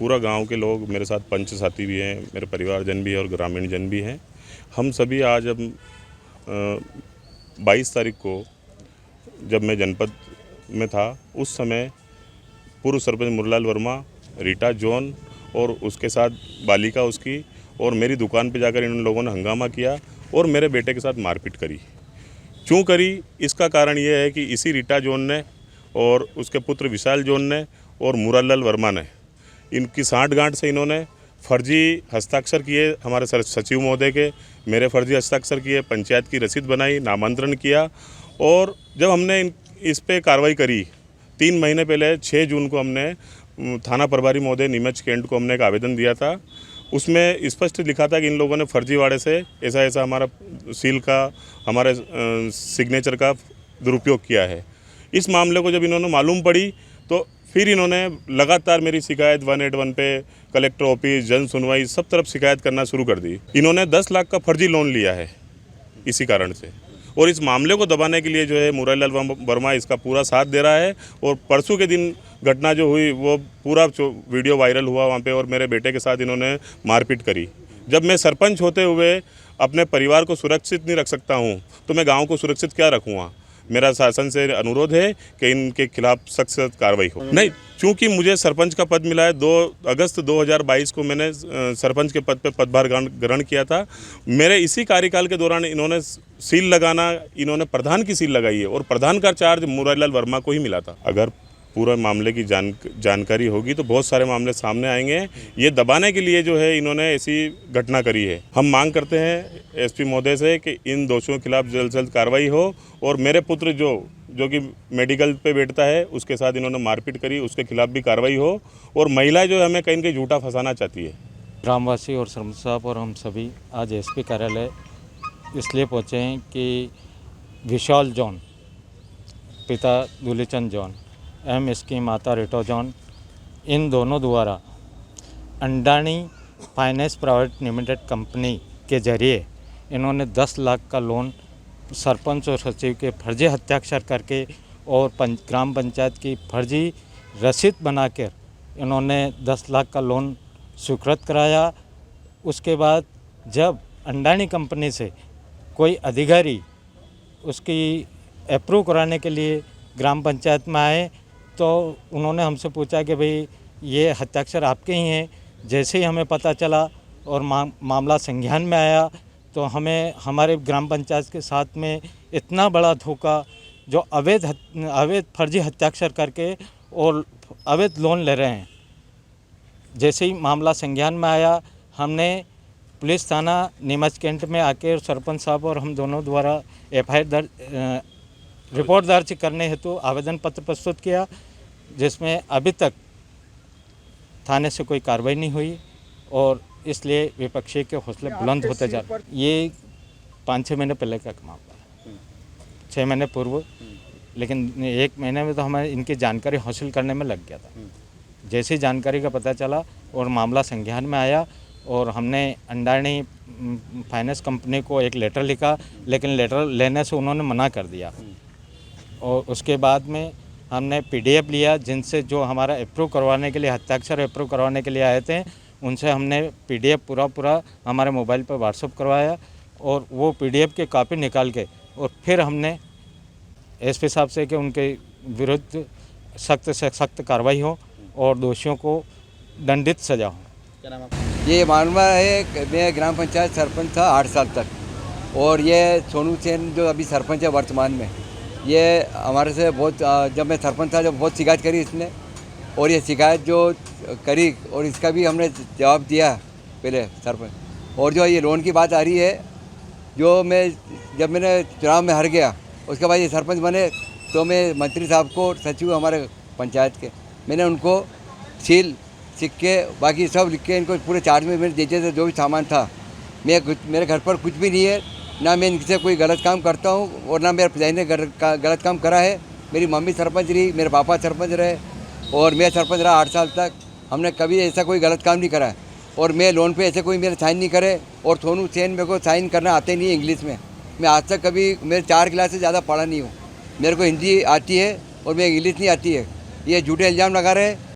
पूरा गांव के लोग मेरे साथ पंच साथी भी हैं, मेरे परिवारजन भी हैं और ग्रामीण जन भी हैं। हम सभी आज अब 22 तारीख को जब मैं जनपद में था, उस समय पूर्व सरपंच मुरलाल वर्मा, रीटा जॉन और उसके साथ बालिका उसकी और मेरी दुकान पे जाकर इन लोगों ने हंगामा किया और मेरे बेटे के साथ मारपीट करी। क्यों करी, इसका कारण ये है कि इसी रीटा जॉन ने और उसके पुत्र विशाल जॉन ने और मुरलाल वर्मा ने इनकी साँठ-गाँठ से इन्होंने फर्जी हस्ताक्षर किए हमारे सचिव महोदय के, मेरे फर्जी हस्ताक्षर किए, पंचायत की रसीद बनाई, नामांतरण किया। और जब हमने इस पे कार्रवाई करी 3 महीने पहले 6 जून को हमने थाना प्रभारी महोदय नीमच कैंट को हमने एक आवेदन दिया था। उसमें स्पष्ट लिखा था कि इन लोगों ने फर्जीवाड़े से ऐसा हमारा सील का, हमारे सिग्नेचर का दुरुपयोग किया है। इस मामले को जब इन्होंने मालूम पड़ी तो फिर इन्होंने लगातार मेरी शिकायत 181 पे, कलेक्टर ऑफिस, जन सुनवाई, सब तरफ शिकायत करना शुरू कर दी। इन्होंने 10 लाख का फर्जी लोन लिया है इसी कारण से, और इस मामले को दबाने के लिए जो है मुरलाल वर्मा इसका पूरा साथ दे रहा है। और परसों के दिन घटना जो हुई वो पूरा वीडियो वायरल हुआ वहाँ पे, और मेरे बेटे के साथ इन्होंने मारपीट करी। जब मैं सरपंच होते हुए अपने परिवार को सुरक्षित नहीं रख सकता हूँ तो मैं गाँव को सुरक्षित क्या रखूँगा। मेरा शासन से अनुरोध है कि इनके खिलाफ सख्त कार्रवाई हो। नहीं, चूँकि मुझे सरपंच का पद मिला है, 2 अगस्त 2022 को मैंने सरपंच के पद पे पदभार ग्रहण किया था। मेरे इसी कार्यकाल के दौरान इन्होंने सील लगाना, इन्होंने प्रधान की सील लगाई है और प्रधान का चार्ज मुरलाल वर्मा को ही मिला था। अगर पूरा मामले की जानकारी होगी तो बहुत सारे मामले सामने आएंगे। ये दबाने के लिए जो है इन्होंने ऐसी घटना करी है। हम मांग करते हैं एसपी महोदय से कि इन दोषियों के खिलाफ जल्द से जल्द कार्रवाई हो। और मेरे पुत्र जो कि मेडिकल पे बैठता है, उसके साथ इन्होंने मारपीट करी, उसके खिलाफ भी कार्रवाई हो। और महिला जो हमें कहीं न कहीं झूठा फंसाना चाहती है। ग्रामवासी और सरपंच साहब और हम सभी आज एसपी कार्यालय इसलिए पहुँचे हैं कि विशाल जॉन, पिता दूलीचंद जॉन एवं इसकी माता रीटा जॉन, इन दोनों द्वारा अंडानी फाइनेंस प्राइवेट लिमिटेड कंपनी के जरिए इन्होंने 10 लाख का लोन सरपंच और सचिव के फर्जी हस्ताक्षर करके और ग्राम पंचायत की फर्जी रसीद बनाकर इन्होंने 10 लाख का लोन स्वीकृत कराया। उसके बाद जब अंडानी कंपनी से कोई अधिकारी उसकी अप्रूव कराने के लिए ग्राम पंचायत में आए तो उन्होंने हमसे पूछा कि भाई ये हस्ताक्षर आपके ही हैं। जैसे ही हमें पता चला और मामला संज्ञान में आया तो हमें हमारे ग्राम पंचायत के साथ में इतना बड़ा धोखा, जो अवैध फर्जी हस्ताक्षर करके और अवैध लोन ले रहे हैं। जैसे ही मामला संज्ञान में आया, हमने पुलिस थाना नीमच कैंट में आके सरपंच साहब और हम दोनों द्वारा FIR रिपोर्ट दर्ज करने हेतु आवेदन पत्र प्रस्तुत किया, जिसमें अभी तक थाने से कोई कार्रवाई नहीं हुई और इसलिए विपक्षी के हौसले बुलंद होते जा रहे। ये 5-6 महीने पहले का मामला है, 6 महीने पूर्व, लेकिन 1 महीने में तो हमें इनकी जानकारी हासिल करने में लग गया था। जैसे ही जानकारी का पता चला और मामला संज्ञान में आया और हमने अंडानी फाइनेंस कंपनी को एक लेटर लिखा, लेकिन लेटर लेने से उन्होंने मना कर दिया। और उसके बाद में हमने PDF लिया, जिनसे जो हमारा अप्रूव करवाने के लिए, हस्ताक्षर अप्रूव करवाने के लिए आए थे, उनसे हमने PDF पूरा हमारे मोबाइल पर व्हाट्सअप करवाया और वो PDF की कॉपी निकाल के और फिर हमने SP साहब से कि उनके विरुद्ध सख्त से सख्त कार्रवाई हो और दोषियों को दंडित सजा हो। क्या नाम है? ये मामला है कि मैं ग्राम पंचायत सरपंच था 8 साल तक, और ये सोनू सेन जो अभी सरपंच है वर्तमान में, ये हमारे से बहुत, जब मैं सरपंच था जब बहुत शिकायत करी इसने, और ये शिकायत जो करी और इसका भी हमने जवाब दिया पहले सरपंच। और जो ये लोन की बात आ रही है, जब मैंने चुनाव में हार गया, उसके बाद ये सरपंच बने तो मैं मंत्री साहब को, सचिव हमारे पंचायत के, मैंने उनको सील, सिक्के, बाकी सब लिख के इनको पूरे चार्ज में मेरे देते थे। जो भी सामान था, मेरे घर पर कुछ भी नहीं है, ना मैं इनसे कोई गलत काम करता हूँ और ना मेरे पिताजी ने गलत काम करा है। मेरी मम्मी सरपंच रही, मेरे पापा सरपंच रहे और मैं सरपंच रहा 8 साल तक। हमने कभी ऐसा कोई गलत काम नहीं करा है और मैं लोन पे ऐसे कोई मेरे साइन नहीं करे। और सोनू सेन मेरे को साइन करना आते नहीं है इंग्लिश में। मैं आज तक कभी मेरे 4 क्लास से ज़्यादा पढ़ा नहीं हूँ। मेरे को हिंदी आती है और मैं इंग्लिश नहीं आती है। ये झूठे इल्ज़ाम लगा रहे हैं।